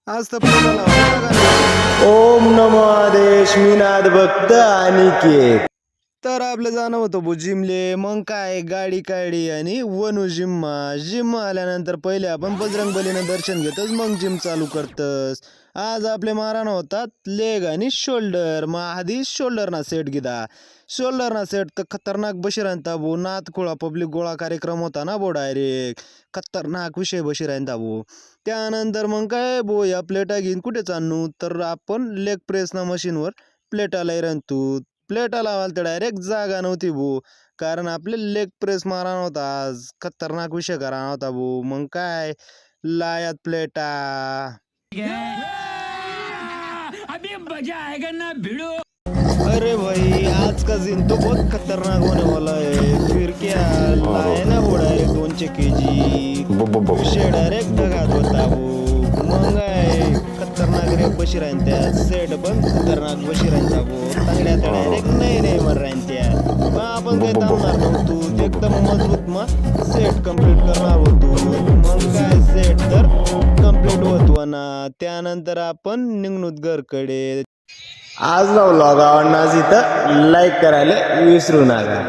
आज तर आपल्याला ओम नमो आदेश मीनाद भक्त अनिकेत. तर आपलं जाणं होतं जिमले. मग काय गाडी काढली आणि वनू जिम आल्यानंतर पहिले आपण बजरंगबलीनं दर्शन घेतोस मग जिम चालू करतस. आज आपले माराणं होतात लेग आणि शोल्डर. मग आधी शोल्डरना सेट घेता. शोल्डरना सेट तर खतरनाक बशी राहता भाऊ. नातखोळा पब्लिक गोळा कार्यक्रम होता ना भाऊ. डायरेक्ट खतरनाक विषय बशी राहता भाऊ. त्यानंतर मग काय भाऊ या प्लेटा घेऊन कुठे चालू तर आपण लेग प्रेसना मशीनवर प्लेटाला राहतो. प्लेटा लावायला तर डायरेक्ट जागा नव्हती भाऊ. कारण आपले लेग प्रेस मारा नव्हता आज. खतरनाक विषय करा नव्हता भाऊ. मग काय लायात प्लेटा. अभी मजा आएगा ना भिड़ो. अरे भाई आज का दिन तो बहुत खतरनाक होने वाला है. फिर क्या लाया ना वो डायरेक्ट 200 kg. विषय डायरेक्ट ढगात होता भाऊ. मग काय खतरनाक रे बशी राहत्या. सेट पण खतरनाक बशी राहता भाऊ. तांगड्या तर डायरेक्ट नाही मर राहत्या. मग आपण काही थांबणार नव्हतो. एकदम मजबूत मग सेट कम्प्लीट करणार होतो. मग काय सेट तर कम्प्लीट होतो ना. त्यानंतर आपण निघणूत घरकडे. आज व्लॉग आवडणार असेल तर लाईक करायला विसरू नका.